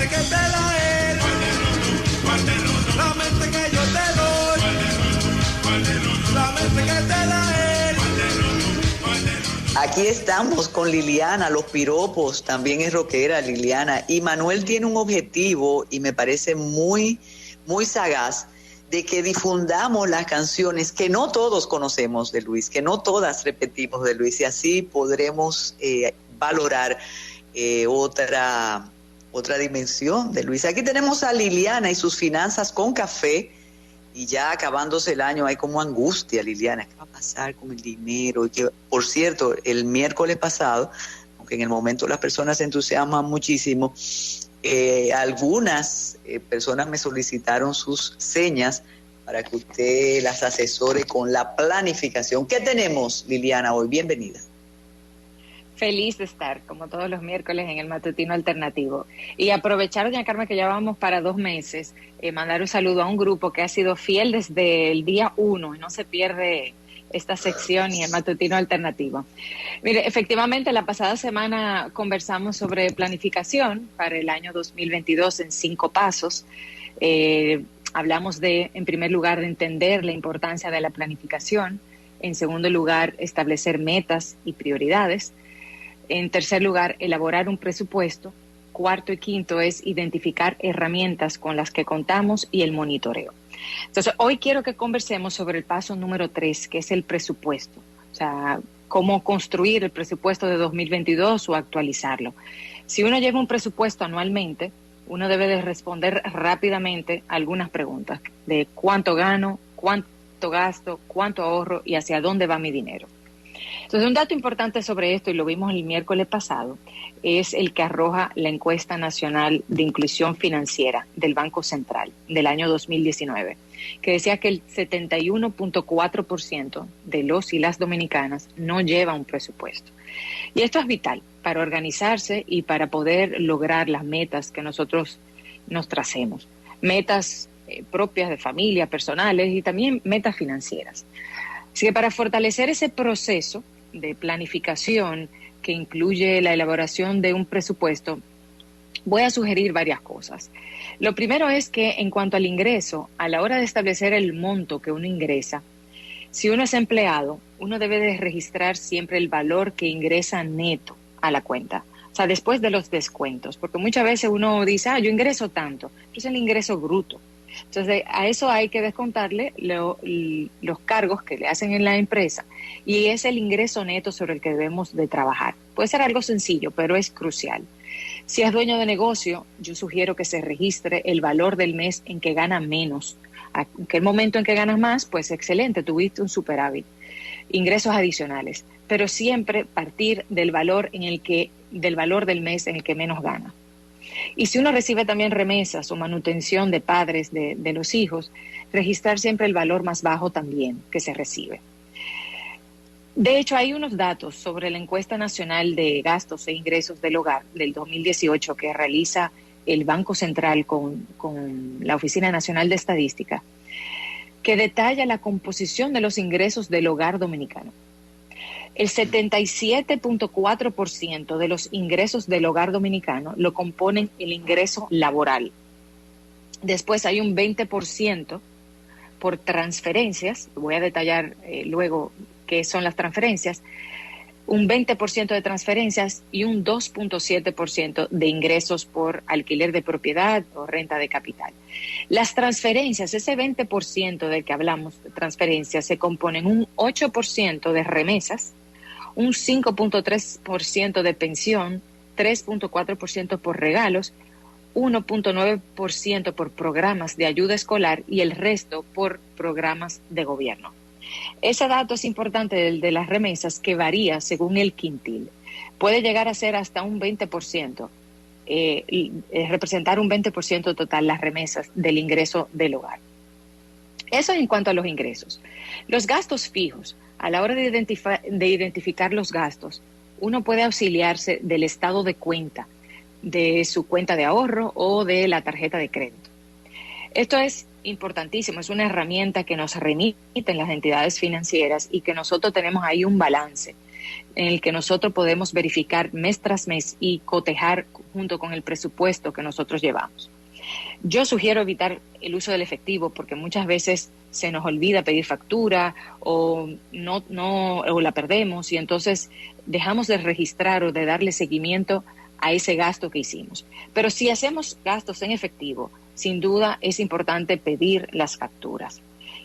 mente que te da él, la mente que yo te doy, la mente que te da él. Aquí estamos con Liliana, los piropos, también es rockera Liliana, y Manuel tiene un objetivo y me parece muy, muy sagaz, de que difundamos las canciones que no todos conocemos de Luis, que no todas repetimos de Luis, y así podremos valorar otra dimensión de Luis. Aquí tenemos a Liliana y sus finanzas con café, y ya acabándose el año hay como angustia, Liliana, ¿qué va a pasar con el dinero? Y que, por cierto, el miércoles pasado, aunque en el momento las personas se entusiasman muchísimo, algunas personas me solicitaron sus señas para que usted las asesore con la planificación. ¿Qué tenemos, Liliana, hoy? Bienvenida. Feliz de estar, como todos los miércoles, en el Matutino Alternativo. Y aprovechar, doña Carmen, que ya vamos para 2 meses, mandar un saludo a un grupo que ha sido fiel desde el día 1 y no se pierde esta sección y el Matutino Alternativo. Mire, efectivamente, la pasada semana conversamos sobre planificación para el año 2022 en 5 pasos. Hablamos de, en primer lugar, de entender la importancia de la planificación. En segundo lugar, establecer metas y prioridades. En tercer lugar, elaborar un presupuesto. Cuarto y quinto es identificar herramientas con las que contamos y el monitoreo. Entonces, hoy quiero que conversemos sobre el paso número 3, que es el presupuesto. O sea, cómo construir el presupuesto de 2022 o actualizarlo. Si uno lleva un presupuesto anualmente, uno debe de responder rápidamente algunas preguntas de cuánto gano, cuánto gasto, cuánto ahorro y hacia dónde va mi dinero. Entonces, un dato importante sobre esto, y lo vimos el miércoles pasado, es el que arroja la encuesta nacional de inclusión financiera del Banco Central del año 2019, que decía que el 71.4% de los y las dominicanas no lleva un presupuesto. Y esto es vital para organizarse y para poder lograr las metas que nosotros nos tracemos. Metas propias de familia, personales y también metas financieras. Así que para fortalecer ese proceso de planificación que incluye la elaboración de un presupuesto, voy a sugerir varias cosas. Lo primero es que en cuanto al ingreso, a la hora de establecer el monto que uno ingresa, si uno es empleado, uno debe de registrar siempre el valor que ingresa neto a la cuenta. O sea, después de los descuentos, porque muchas veces uno dice, yo ingreso tanto, pero es el ingreso bruto. Entonces, a eso hay que descontarle los cargos que le hacen en la empresa y es el ingreso neto sobre el que debemos de trabajar. Puede ser algo sencillo, pero es crucial. Si es dueño de negocio, yo sugiero que se registre el valor del mes en que gana menos. En el momento en que ganas más, pues excelente, tuviste un superávit. Ingresos adicionales, pero siempre partir del valor del mes en el que menos gana. Y si uno recibe también remesas o manutención de padres de los hijos, registrar siempre el valor más bajo también que se recibe. De hecho, hay unos datos sobre la encuesta nacional de gastos e ingresos del hogar del 2018 que realiza el Banco Central con la Oficina Nacional de Estadística, que detalla la composición de los ingresos del hogar dominicano. El 77.4% de los ingresos del hogar dominicano lo componen el ingreso laboral. Después hay un 20% por transferencias, voy a detallar luego qué son las transferencias, un 20% de transferencias y un 2.7% de ingresos por alquiler de propiedad o renta de capital. Las transferencias, ese 20% del que hablamos de transferencias, se componen un 8% de remesas, un 5.3% de pensión, 3.4% por regalos, 1.9% por programas de ayuda escolar y el resto por programas de gobierno. Ese dato es importante, el de las remesas, que varía según el quintil. Puede llegar a ser hasta un 20%, representar un 20% total las remesas del ingreso del hogar. Eso en cuanto a los ingresos. Los gastos fijos, a la hora de identificar los gastos, uno puede auxiliarse del estado de cuenta, de su cuenta de ahorro o de la tarjeta de crédito. Esto es importantísimo, es una herramienta que nos remiten las entidades financieras y que nosotros tenemos ahí un balance. en el que nosotros podemos verificar mes tras mes y cotejar junto con el presupuesto que nosotros llevamos. Yo sugiero evitar el uso del efectivo porque muchas veces se nos olvida pedir factura o o la perdemos y entonces dejamos de registrar o de darle seguimiento a ese gasto que hicimos. Pero si hacemos gastos en efectivo, sin duda es importante pedir las facturas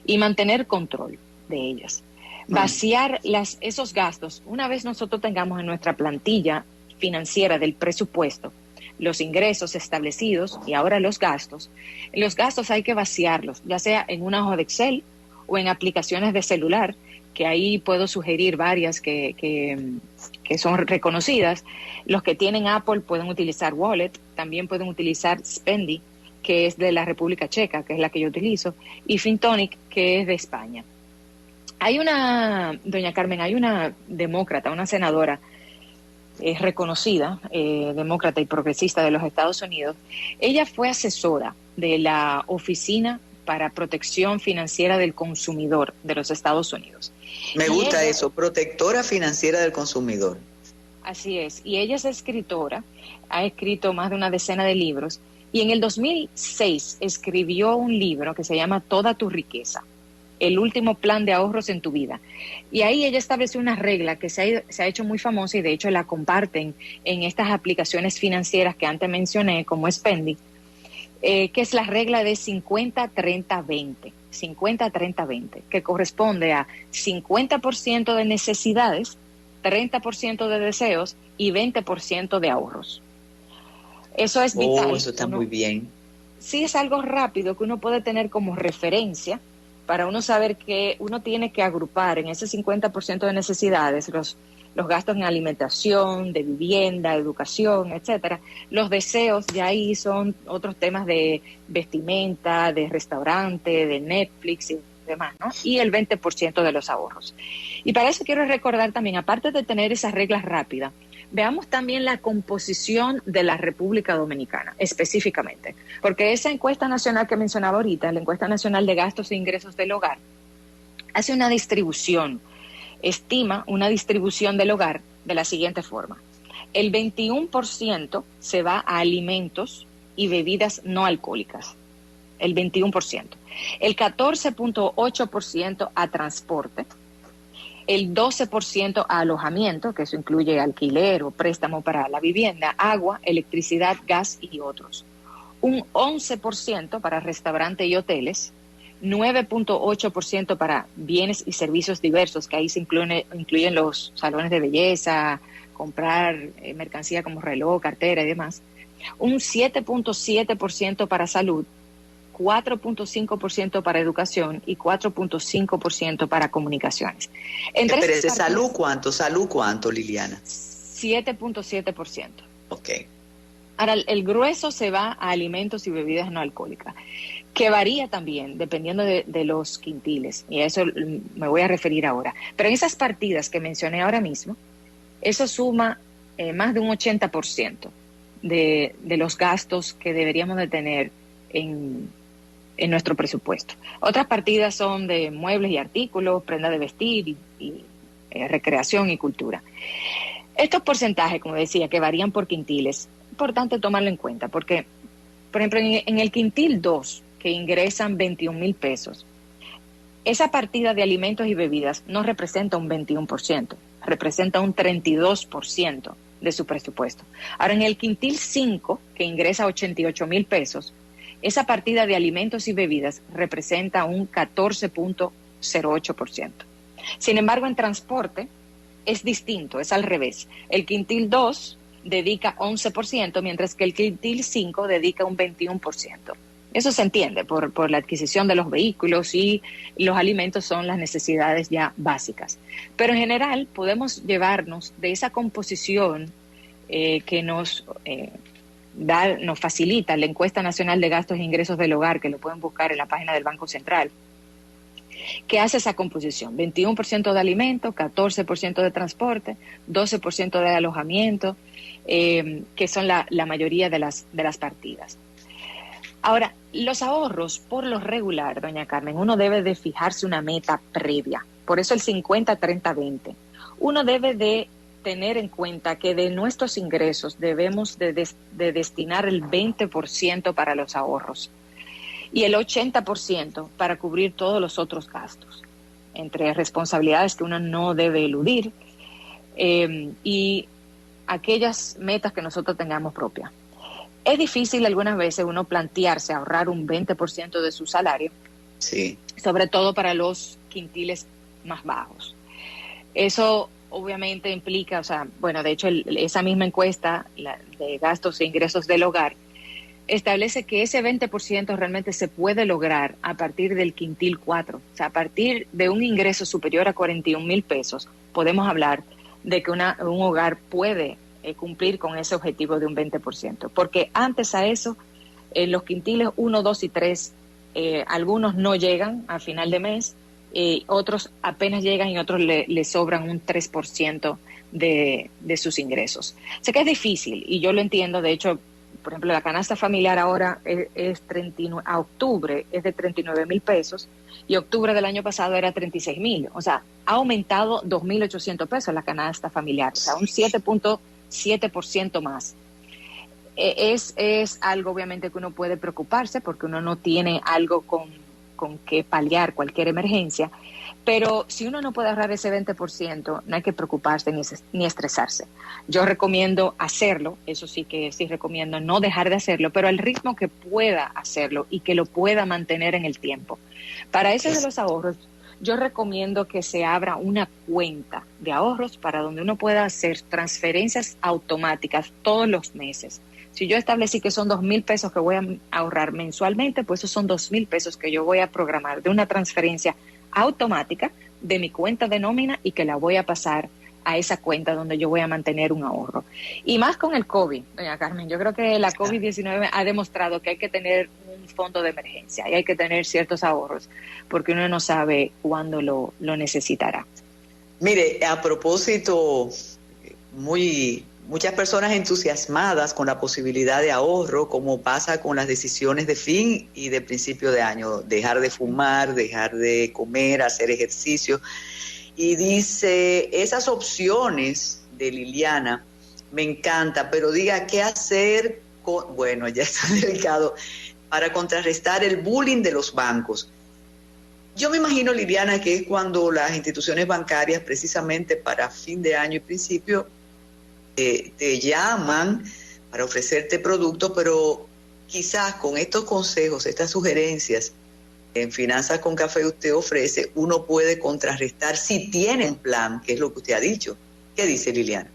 y mantener control de ellas. Vaciar esos gastos, una vez nosotros tengamos en nuestra plantilla financiera del presupuesto los ingresos establecidos y ahora los gastos hay que vaciarlos, ya sea en una hoja de Excel o en aplicaciones de celular, que ahí puedo sugerir varias que son reconocidas. Los que tienen Apple pueden utilizar Wallet, también pueden utilizar Spendi, que es de la República Checa, que es la que yo utilizo, y Fintonic, que es de España. Doña Carmen, hay una demócrata, una senadora reconocida, demócrata y progresista de los Estados Unidos. Ella fue asesora de la Oficina para Protección Financiera del Consumidor de los Estados Unidos. Me gusta eso, protectora financiera del consumidor. Así es, y ella es escritora, ha escrito más de una decena de libros, y en el 2006 escribió un libro que se llama Toda tu riqueza, el último plan de ahorros en tu vida. Y ahí ella estableció una regla que se ha hecho muy famosa y de hecho la comparten en estas aplicaciones financieras que antes mencioné, como Spendi, que es la regla de 50-30-20. 50-30-20, que corresponde a 50% de necesidades, 30% de deseos y 20% de ahorros. Eso es vital. Eso está muy bien. Sí, es algo rápido que uno puede tener como referencia para uno saber que uno tiene que agrupar en ese 50% de necesidades los gastos en alimentación, de vivienda, educación, etcétera. Los deseos ya ahí son otros temas de vestimenta, de restaurante, de Netflix y demás, ¿no? Y el 20% de los ahorros. Y para eso quiero recordar también, aparte de tener esas reglas rápidas, veamos también la composición de la República Dominicana, específicamente. Porque esa encuesta nacional que mencionaba ahorita, la encuesta nacional de gastos e ingresos del hogar, hace una distribución, estima una distribución del hogar de la siguiente forma. El 21% se va a alimentos y bebidas no alcohólicas. El 21%. El 14.8% a transporte. El 12% a alojamiento, que eso incluye alquiler o préstamo para la vivienda, agua, electricidad, gas y otros. Un 11% para restaurantes y hoteles. 9.8% para bienes y servicios diversos, que ahí se incluyen los salones de belleza, comprar mercancía como reloj, cartera y demás. Un 7.7% para salud, 4.5% para educación y 4.5% para comunicaciones. Pero ¿salud cuánto, Liliana? 7.7%. Ok. Ahora, el grueso se va a alimentos y bebidas no alcohólicas, que varía también dependiendo de los quintiles, y a eso me voy a referir ahora. Pero en esas partidas que mencioné ahora mismo, eso suma más de un 80% de los gastos que deberíamos de tener en nuestro presupuesto. Otras partidas son de muebles y artículos, prenda de vestir y recreación y cultura. Estos porcentajes, como decía, que varían por quintiles, es importante tomarlo en cuenta porque, por ejemplo, en el quintil 2, que ingresan 21,000 pesos, esa partida de alimentos y bebidas no representa un 21%, representa un 32% de su presupuesto. Ahora, en el quintil 5, que ingresa 88,000 pesos, esa partida de alimentos y bebidas representa un 14.08%. Sin embargo, en transporte es distinto, es al revés. El quintil 2 dedica 11%, mientras que el quintil 5 dedica un 21%. Eso se entiende por la adquisición de los vehículos y los alimentos son las necesidades ya básicas. Pero en general podemos llevarnos de esa composición que nos facilita la encuesta nacional de gastos e ingresos del hogar, que lo pueden buscar en la página del Banco Central, que hace esa composición: 21% de alimentos, 14% de transporte, 12% de alojamiento, que son la mayoría de las partidas. Ahora, los ahorros, por lo regular, doña Carmen, uno debe de fijarse una meta previa. Por eso el 50-30-20. uno debe de tener en cuenta que de nuestros ingresos debemos de destinar el 20% para los ahorros y el 80% para cubrir todos los otros gastos, entre responsabilidades que uno no debe eludir y aquellas metas que nosotros tengamos propias. Es difícil algunas veces uno plantearse ahorrar un 20% de su salario, Sí. sobre todo para los quintiles más bajos. Eso obviamente implica, de hecho esa misma encuesta de gastos e ingresos del hogar establece que ese 20% realmente se puede lograr a partir del quintil 4. O sea, a partir de un ingreso superior a 41,000 pesos, podemos hablar de que un hogar puede cumplir con ese objetivo de un 20%. Porque antes a eso, en los quintiles 1, 2 y 3, algunos no llegan a final de mes, otros apenas llegan y otros le sobran un 3% de sus ingresos. Sé que es difícil y yo lo entiendo. De hecho, por ejemplo, la canasta familiar ahora a octubre es de 39,000 pesos y octubre del año pasado era 36,000. O sea, ha aumentado 2,800 pesos la canasta familiar, o sea, un 7,7% más. Es algo obviamente que uno puede preocuparse porque uno no tiene algo con que paliar cualquier emergencia, pero si uno no puede ahorrar ese 20%, no hay que preocuparse ni estresarse. Yo recomiendo hacerlo, eso sí que sí recomiendo no dejar de hacerlo, pero al ritmo que pueda hacerlo y que lo pueda mantener en el tiempo. Para eso de los ahorros, yo recomiendo que se abra una cuenta de ahorros para donde uno pueda hacer transferencias automáticas todos los meses. Si yo establecí que son 2,000 pesos que voy a ahorrar mensualmente, pues esos son 2,000 pesos que yo voy a programar de una transferencia automática de mi cuenta de nómina y que la voy a pasar a esa cuenta donde yo voy a mantener un ahorro. Y más con el COVID, doña Carmen, yo creo que la COVID-19 ha demostrado que hay que tener un fondo de emergencia y hay que tener ciertos ahorros porque uno no sabe cuándo lo necesitará. Mire, a propósito, muchas personas entusiasmadas con la posibilidad de ahorro, como pasa con las decisiones de fin y de principio de año, dejar de fumar, dejar de comer, hacer ejercicio. Y dice, esas opciones de Liliana me encanta, pero diga qué hacer bueno, ya está delicado, para contrarrestar el bullying de los bancos. Yo me imagino, Liliana, que es cuando las instituciones bancarias, precisamente para fin de año y principio, te llaman para ofrecerte productos, pero quizás con estos consejos, estas sugerencias en Finanzas con Café usted ofrece, uno puede contrarrestar si tiene un plan, que es lo que usted ha dicho. ¿Qué dice Liliana?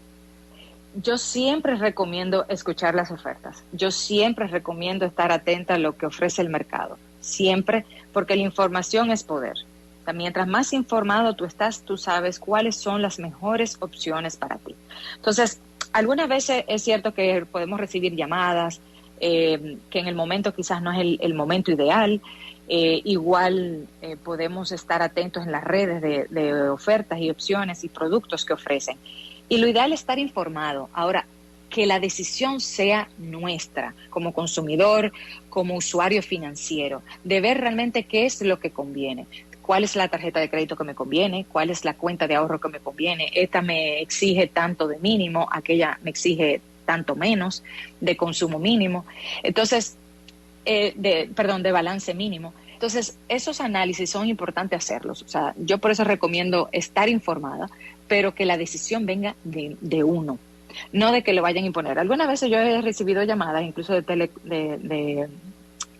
Yo siempre recomiendo escuchar las ofertas. Yo siempre recomiendo estar atenta a lo que ofrece el mercado. Siempre, porque la información es poder. O sea, mientras más informado tú estás, tú sabes cuáles son las mejores opciones para ti. Entonces, algunas veces es cierto que podemos recibir llamadas, que en el momento quizás no es el momento ideal. Igual podemos estar atentos en las redes de ofertas y opciones y productos que ofrecen. Y lo ideal es estar informado. Ahora, que la decisión sea nuestra, como consumidor, como usuario financiero, de ver realmente qué es lo que conviene. ¿Cuál es la tarjeta de crédito que me conviene? ¿Cuál es la cuenta de ahorro que me conviene? Esta me exige tanto de mínimo, aquella me exige tanto menos de consumo mínimo. Entonces, de balance mínimo. Entonces, esos análisis son importantes hacerlos. O sea, yo por eso recomiendo estar informada, pero que la decisión venga de uno, no de que lo vayan a imponer. Algunas veces yo he recibido llamadas, incluso de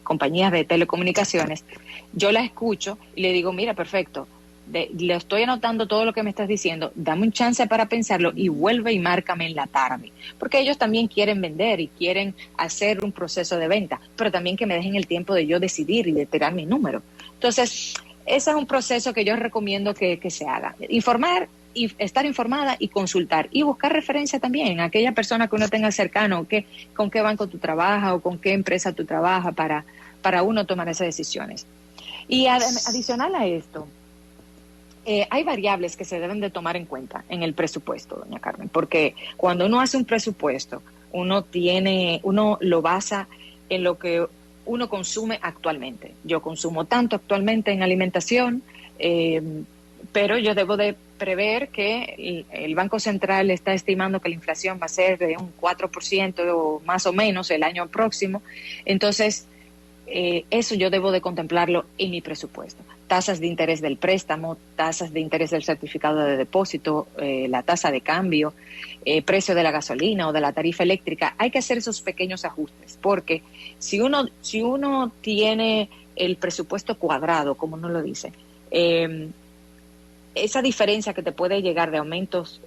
compañías de telecomunicaciones. Yo las escucho y le digo, mira, perfecto, le estoy anotando todo lo que me estás diciendo, dame un chance para pensarlo y vuelve y márcame en la tarde. Porque ellos también quieren vender y quieren hacer un proceso de venta, pero también que me dejen el tiempo de yo decidir y de tirar mi número. Entonces, ese es un proceso que yo recomiendo que se haga. Informar y estar informada y consultar y buscar referencia también a aquella persona que uno tenga cercano, con qué banco tú trabajas o con qué empresa tú trabajas para uno tomar esas decisiones. Y adicional a esto, hay variables que se deben de tomar en cuenta en el presupuesto, doña Carmen, porque cuando uno hace un presupuesto, uno lo basa en lo que uno consume actualmente. Yo consumo tanto actualmente en alimentación, pero yo debo de prever que el Banco Central está estimando que la inflación va a ser de un 4% o más o menos el año próximo. Entonces, eso yo debo de contemplarlo en mi presupuesto. Tasas de interés del préstamo, tasas de interés del certificado de depósito, la tasa de cambio, precio de la gasolina o de la tarifa eléctrica. Hay que hacer esos pequeños ajustes, porque si uno tiene el presupuesto cuadrado, como uno lo dice, esa diferencia que te puede llegar de aumentos,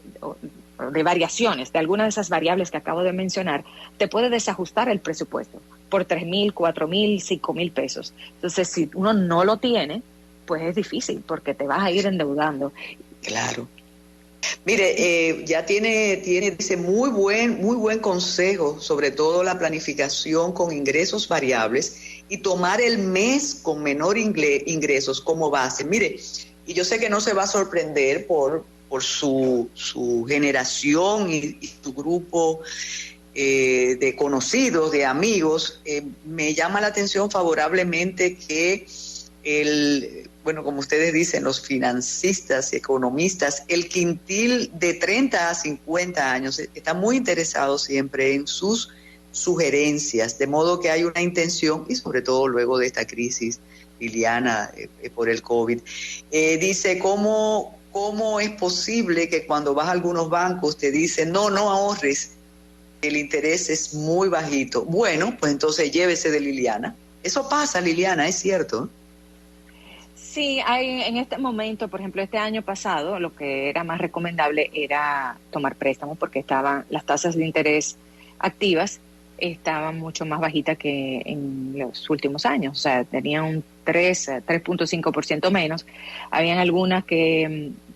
de variaciones, de algunas de esas variables que acabo de mencionar, te puede desajustar el presupuesto por 3,000, 4,000, 5,000 pesos. Entonces, si uno no lo tiene, pues es difícil, porque te vas a ir endeudando. Claro. Mire, ya dice, muy buen consejo, sobre todo la planificación con ingresos variables y tomar el mes con menor ingresos como base. Mire, y yo sé que no se va a sorprender por su generación y su grupo de conocidos, de amigos. Me llama la atención favorablemente que como ustedes dicen, los financistas, economistas, el quintil de 30 a 50 años está muy interesado siempre en sus sugerencias, de modo que hay una intención, y sobre todo luego de esta crisis, Liliana, por el COVID. Dice, ¿cómo es posible que cuando vas a algunos bancos te dicen, no ahorres, el interés es muy bajito? Bueno, pues entonces llévese de Liliana. Eso pasa, Liliana, es cierto. Sí, hay en este momento, por ejemplo, este año pasado, lo que era más recomendable era tomar préstamos, porque estaban las tasas de interés activas estaban mucho más bajitas que en los últimos años. O sea, tenían un 3.5% menos. Habían algunas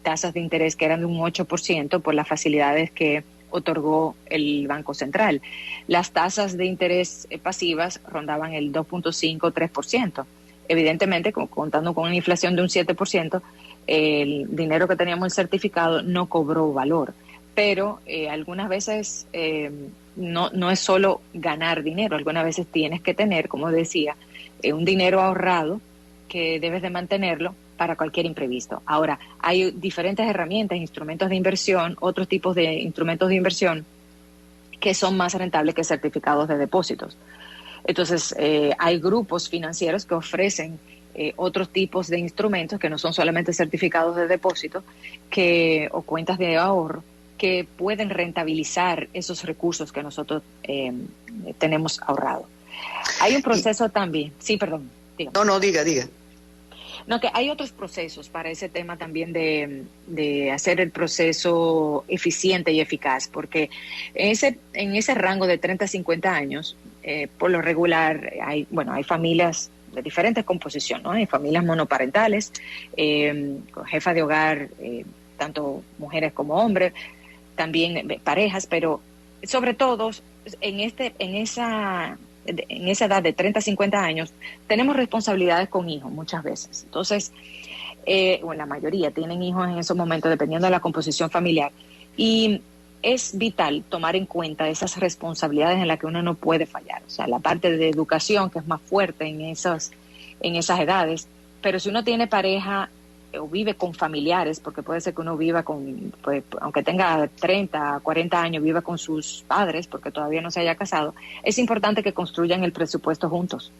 tasas de interés que eran de un 8% por las facilidades que otorgó el Banco Central. Las tasas de interés pasivas rondaban el 2.5, 3%. Evidentemente, contando con una inflación de un 7%, el dinero que teníamos en certificado no cobró valor. Pero algunas veces no es solo ganar dinero, algunas veces tienes que tener, como decía, un dinero ahorrado que debes de mantenerlo para cualquier imprevisto. Ahora, hay diferentes herramientas, instrumentos de inversión, otros tipos de instrumentos de inversión que son más rentables que certificados de depósitos. Entonces, hay grupos financieros que ofrecen otros tipos de instrumentos que no son solamente certificados de depósito o cuentas de ahorro, que pueden rentabilizar esos recursos que nosotros tenemos ahorrados. Hay un proceso también. Sí, perdón. Dígame. No, diga. No, que hay otros procesos para ese tema también de hacer el proceso eficiente y eficaz, porque en ese rango de 30 a 50 años, por lo regular, hay familias de diferentes composición, ¿no? Hay familias monoparentales, con jefa de hogar, tanto mujeres como hombres, también parejas, pero sobre todo en esa edad de 30 a 50 años, tenemos responsabilidades con hijos muchas veces. Entonces, la mayoría tienen hijos en esos momentos, dependiendo de la composición familiar. Y es vital tomar en cuenta esas responsabilidades en las que uno no puede fallar. O sea, la parte de educación, que es más fuerte en esas edades. Pero si uno tiene pareja o vive con familiares, porque puede ser que uno viva aunque tenga 30, 40 años, viva con sus padres, porque todavía no se haya casado, es importante que construyan el presupuesto juntos,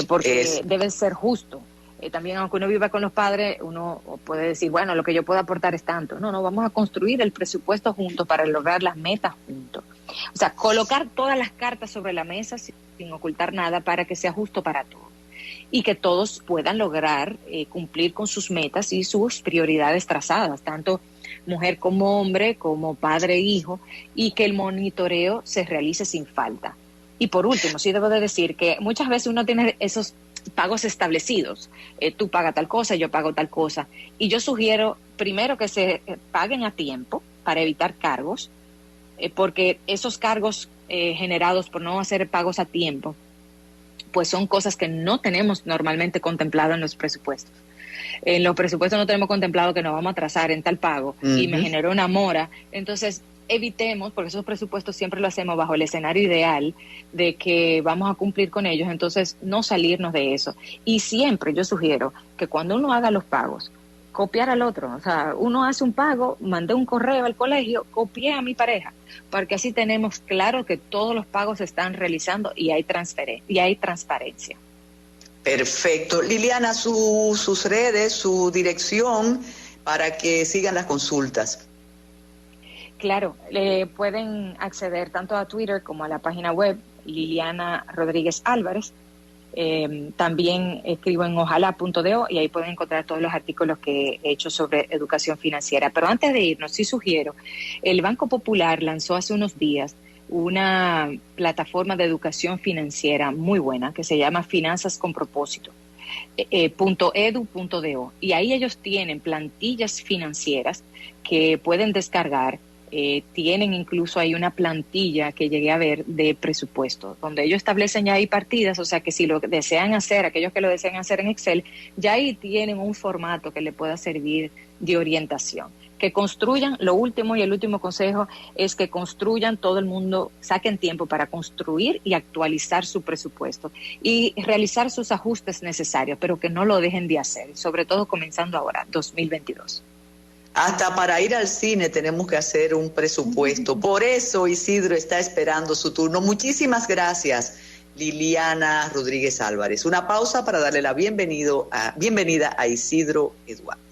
porque debe ser justo. También, aunque uno viva con los padres, uno puede decir, bueno, lo que yo puedo aportar es tanto. No, vamos a construir el presupuesto juntos para lograr las metas juntos. O sea, colocar todas las cartas sobre la mesa sin ocultar nada para que sea justo para todos. Y que todos puedan lograr cumplir con sus metas y sus prioridades trazadas, tanto mujer como hombre, como padre e hijo, y que el monitoreo se realice sin falta. Y por último, sí debo de decir que muchas veces uno tiene esos pagos establecidos, tú pagas tal cosa, yo pago tal cosa, y yo sugiero primero que se paguen a tiempo para evitar cargos, porque esos cargos generados por no hacer pagos a tiempo, pues son cosas que no tenemos normalmente contemplado en los presupuestos. En los presupuestos no tenemos contemplado que nos vamos a atrasar en tal pago, y me generó una mora. Entonces, evitemos, porque esos presupuestos siempre lo hacemos bajo el escenario ideal de que vamos a cumplir con ellos, entonces no salirnos de eso. Y siempre yo sugiero que cuando uno haga los pagos, copiar al otro. O sea, uno hace un pago, mandé un correo al colegio, copié a mi pareja, porque así tenemos claro que todos los pagos se están realizando y hay transparencia. Perfecto. Liliana, sus redes, su dirección para que sigan las consultas. Claro, pueden acceder tanto a Twitter como a la página web Liliana Rodríguez Álvarez. También escribo en ojalá.do y ahí pueden encontrar todos los artículos que he hecho sobre educación financiera. Pero antes de irnos, sí sugiero, el Banco Popular lanzó hace unos días una plataforma de educación financiera muy buena que se llama Finanzas con Propósito. .edu.do, y ahí ellos tienen plantillas financieras que pueden descargar. Tienen incluso ahí una plantilla que llegué a ver de presupuesto, donde ellos establecen ya ahí partidas, o sea que si lo desean hacer, aquellos que lo desean hacer en Excel, ya ahí tienen un formato que le pueda servir de orientación. Que construyan, lo último y el último consejo es que construyan, todo el mundo, saquen tiempo para construir y actualizar su presupuesto y realizar sus ajustes necesarios, pero que no lo dejen de hacer, sobre todo comenzando ahora, 2022. Hasta para ir al cine tenemos que hacer un presupuesto. Por eso Isidro está esperando su turno. Muchísimas gracias, Liliana Rodríguez Álvarez. Una pausa para darle la bienvenida a Isidro Eduardo.